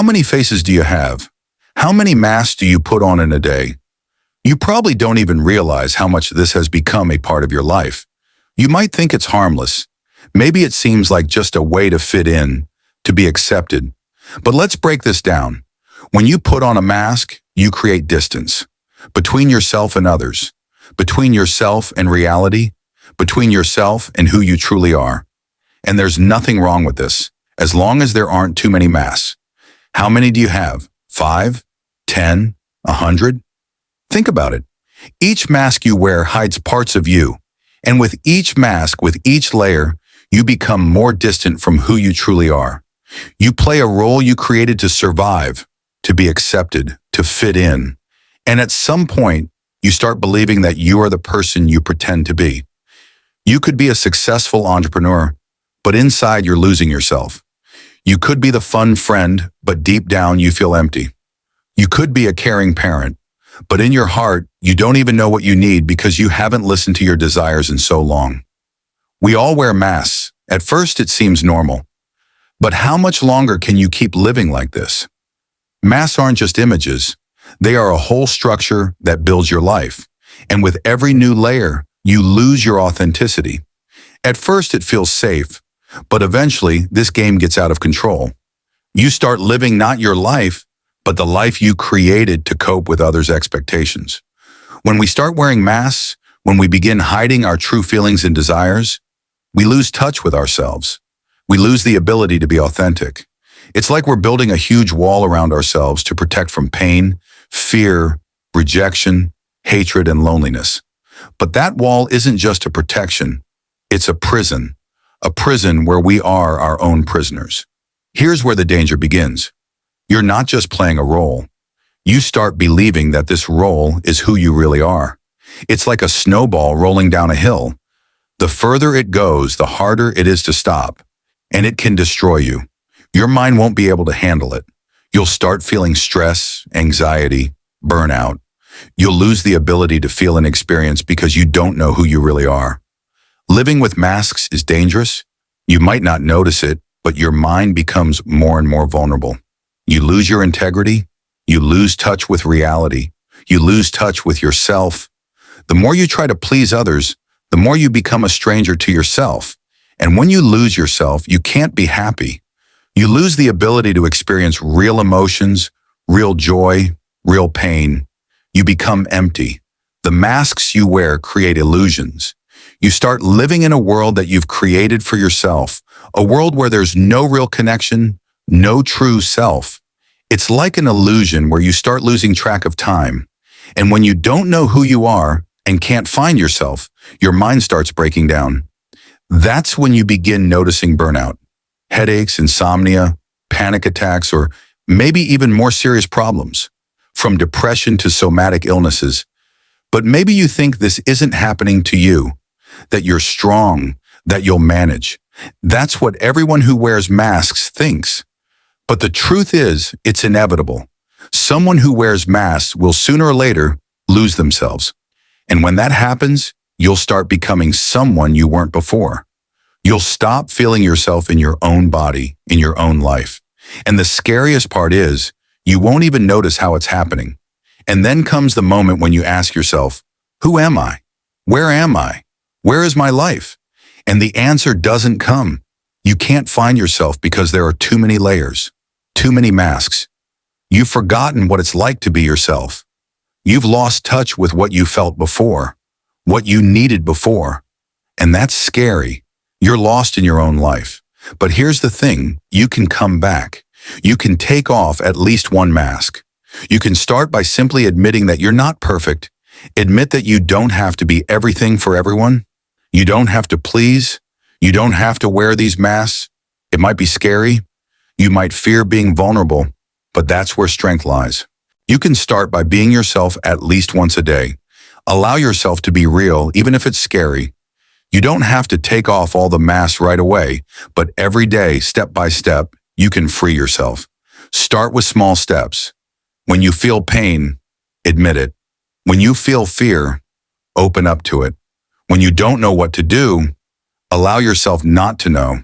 How many faces do you have? How many masks do you put on in a day? You probably don't even realize how much this has become a part of your life. You might think it's harmless. Maybe it seems like just a way to fit in, to be accepted. But let's break this down. When you put on a mask, you create distance between yourself and others, between yourself and reality, between yourself and who you truly are. And there's nothing wrong with this, as long as there aren't too many masks. How many do you have? 5? 10? 100? Think about it. Each mask you wear hides parts of you. And with each mask, with each layer, you become more distant from who you truly are. You play a role you created to survive, to be accepted, to fit in. And at some point, you start believing that you are the person you pretend to be. You could be a successful entrepreneur, but inside you're losing yourself. You could be the fun friend, but deep down you feel empty. You could be a caring parent, but in your heart, you don't even know what you need because you haven't listened to your desires in so long. We all wear masks. At first, it seems normal. But how much longer can you keep living like this? Masks aren't just images. They are a whole structure that builds your life. And with every new layer, you lose your authenticity. At first, it feels safe, but eventually, this game gets out of control. You start living not your life, but the life you created to cope with others' expectations. When we start wearing masks, when we begin hiding our true feelings and desires, we lose touch with ourselves. We lose the ability to be authentic. It's like we're building a huge wall around ourselves to protect from pain, fear, rejection, hatred, and loneliness. But that wall isn't just a protection. It's a prison where we are our own prisoners. Here's where the danger begins. You're not just playing a role. You start believing that this role is who you really are. It's like a snowball rolling down a hill. The further it goes, the harder it is to stop, and it can destroy you. Your mind won't be able to handle it. You'll start feeling stress, anxiety, burnout. You'll lose the ability to feel and experience because you don't know who you really are. Living with masks is dangerous. You might not notice it, but your mind becomes more and more vulnerable. You lose your integrity. You lose touch with reality. You lose touch with yourself. The more you try to please others, the more you become a stranger to yourself. And when you lose yourself, you can't be happy. You lose the ability to experience real emotions, real joy, real pain. You become empty. The masks you wear create illusions. You start living in a world that you've created for yourself, a world where there's no real connection, no true self. It's like an illusion where you start losing track of time. And when you don't know who you are and can't find yourself, your mind starts breaking down. That's when you begin noticing burnout, headaches, insomnia, panic attacks, or maybe even more serious problems, from depression to somatic illnesses. But maybe you think this isn't happening to you, that you're strong, that you'll manage. That's what everyone who wears masks thinks. But the truth is, it's inevitable. Someone who wears masks will sooner or later lose themselves. And when that happens, you'll start becoming someone you weren't before. You'll stop feeling yourself in your own body, in your own life. And the scariest part is, you won't even notice how it's happening. And then comes the moment when you ask yourself, who am I? Where am I? Where is my life? And the answer doesn't come. You can't find yourself because there are too many layers, too many masks. You've forgotten what it's like to be yourself. You've lost touch with what you felt before, what you needed before. And that's scary. You're lost in your own life. But here's the thing, you can come back. You can take off at least one mask. You can start by simply admitting that you're not perfect. Admit that you don't have to be everything for everyone. You don't have to please. You don't have to wear these masks. It might be scary. You might fear being vulnerable, but that's where strength lies. You can start by being yourself at least once a day. Allow yourself to be real, even if it's scary. You don't have to take off all the masks right away, but every day, step by step, you can free yourself. Start with small steps. When you feel pain, admit it. When you feel fear, open up to it. When you don't know what to do, allow yourself not to know.